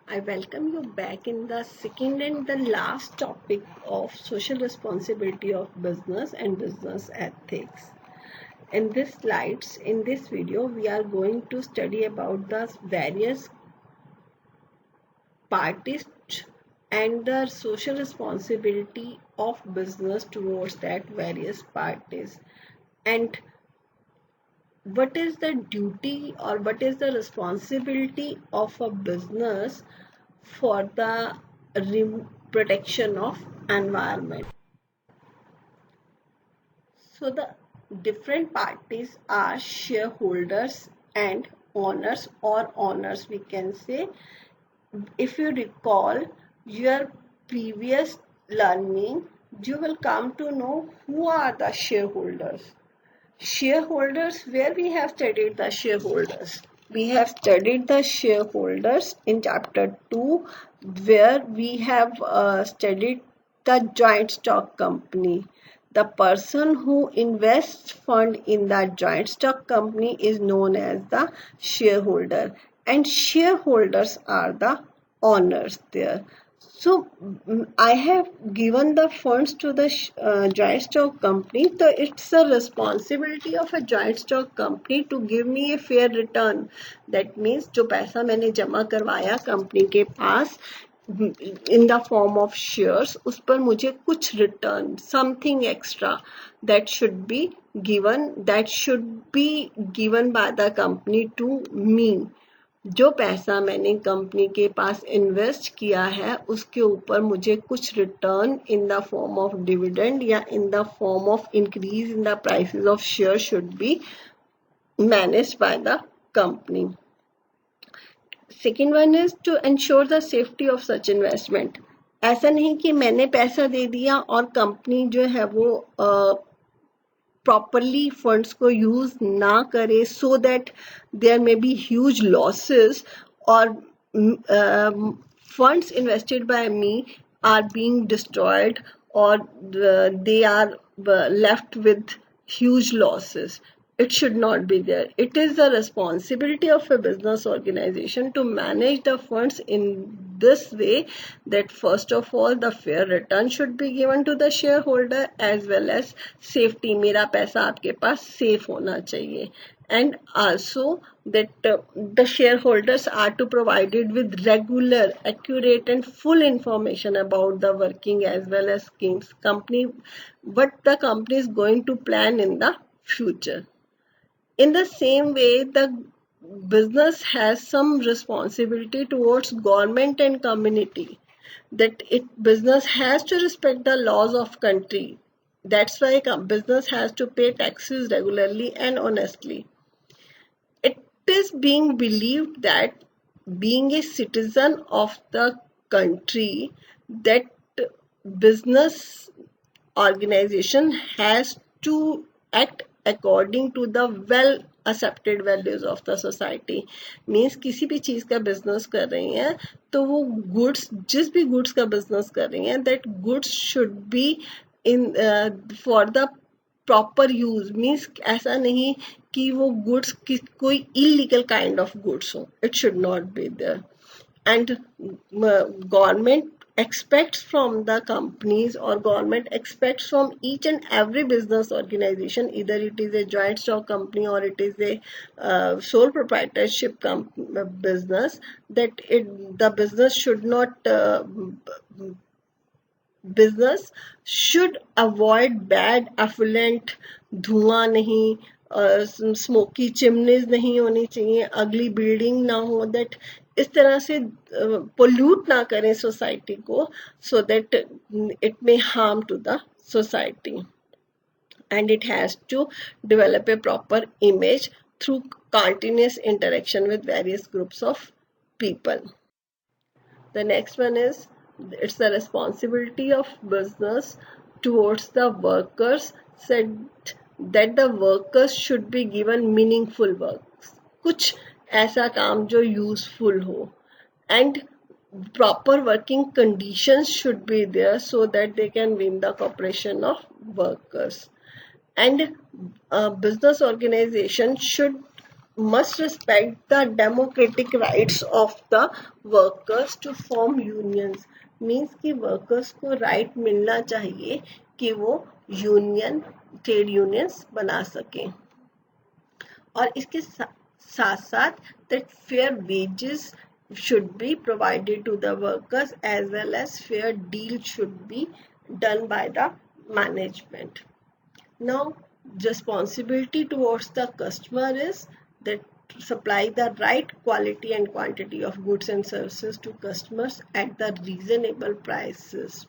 I welcome you back in the second and the last topic of social responsibility of business and business ethics. In this video, we are going to study about the various parties and the social responsibility of business towards that various parties, and what is the duty or what is the responsibility of a business for the protection of environment. So the different parties are shareholders and owners, or owners we can say. If you recall your previous learning, you will come to know who are the shareholders. Shareholders, where we have studied the shareholders. We have studied the shareholders in chapter 2, where we have studied the joint stock company. The person who invests fund in the joint stock company is known as the shareholder, and shareholders are the owners there. So I have given the funds to the joint stock company. So it's the responsibility of a joint stock company to give me a fair return. That means जो पैसा मैंने जमा करवाया company के पास in the form of shares, उस पर मुझे कुछ return, something extra that should be given by the company to me. जो पैसा मैंने कंपनी के पास इन्वेस्ट किया है उसके ऊपर मुझे कुछ return in the form of dividend या in the form of increase in the prices of share should be managed by the company. Second one is to ensure the safety of such investment. ऐसा नहीं कि मैंने पैसा दे दिया और company जो है वो properly funds को use ना करे, so that there may be huge losses, or funds invested by me are being destroyed, or they are left with huge losses. It should not be there. It is the responsibility of a business organization to manage the funds in this way that first of all the fair return should be given to the shareholder, as well as safety. मेरा पैसा आपके पास safe होना चाहिए. And also that the shareholders are to provided with regular, accurate and full information about the working as well as schemes company, what the company is going to plan in the future. In the same way, the business has some responsibility towards government and community, that business has to respect the laws of country. That's why business has to pay taxes regularly and honestly. It is being believed that being a citizen of the country, that business organization has to act according to the well accepted values of the society. Means किसी भी चीज का business कर रही हैं तो वो goods, जिस भी गुड्स का बिजनेस कर रही हैं, that goods should be in for the proper use. Means ऐसा नहीं कि वो गुड्स कोई इलीगल काइंड ऑफ गुड्स हो. It should not be there. And government expects from the companies, or government expects from each and every business organization, either it is a joint stock company or it is a sole proprietorship business, that the business should not business should avoid bad affluent. धुआं नहीं, smoky chimneys नहीं होनी चाहिए, अगली building ना हो, that इस तरह से पोल्यूट ना करें सोसाइटी को, so that it may harm to the society. And it has to develop a proper image through continuous interaction with various groups of people. The next one is, it's the responsibility of business towards the workers, said that the workers should be given meaningful works. कुछ ऐसा काम जो useful हो, and proper working conditions should be there so that they can win the cooperation of workers. And a business organization should must respect the democratic rights of the workers to form unions. Means कि workers को right मिलना चाहिए कि वो union trade unions बना सकें और इसके साथ साथ that fair wages should be provided to the workers as well as fair deal should be done by the management. Now, responsibility towards the customer is that supply the right quality and quantity of goods and services to customers at the reasonable prices.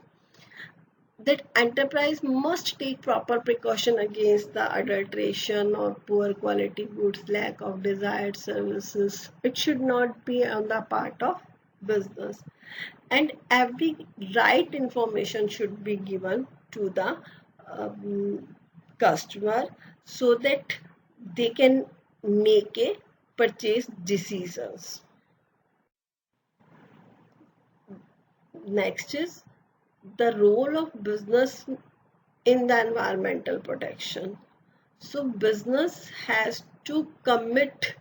That enterprise must take proper precaution against the adulteration or poor quality goods, lack of desired services. It should not be on the part of business. And every right information should be given to the customer so that they can make a purchase decisions. Next is the role of business in the environmental protection. So business has to commit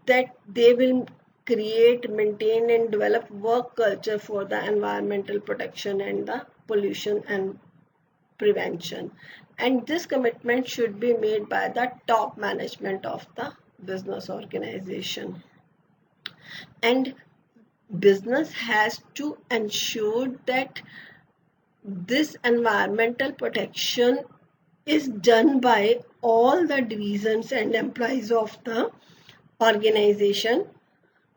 that they will create, maintain and develop work culture for the environmental protection and the pollution and prevention. And this commitment should be made by the top management of the business organization. And business has to ensure that this environmental protection is done by all the divisions and employees of the organization.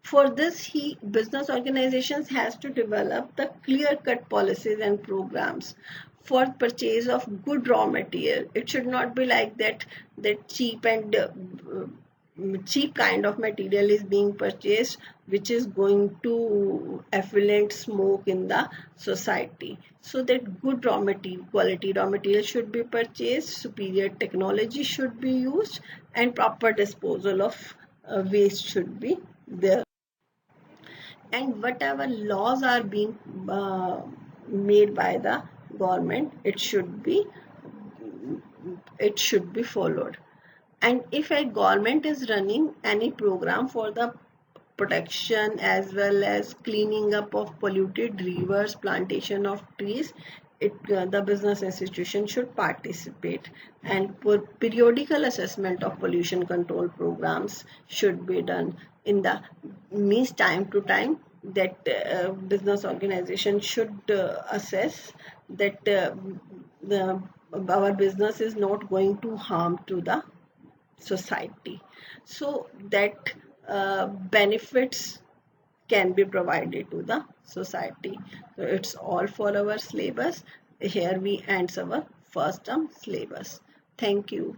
For this, business organizations has to develop the clear-cut policies and programs for purchase of good raw material. It should not be like that cheap kind of material is being purchased which is going to effluent smoke in the society. So that good raw material, quality raw material should be purchased, superior technology should be used and proper disposal of waste should be there. And whatever laws are being made by the government, it should be followed. And if a government is running any program for the protection as well as cleaning up of polluted rivers, plantation of trees, the business institution should participate. And for periodical assessment of pollution control programs should be done in the means time to time, that business organization should assess that our business is not going to harm to the society, so that benefits can be provided to the society. So it's all for our syllabus. Here we ends our first term syllabus. Thank you.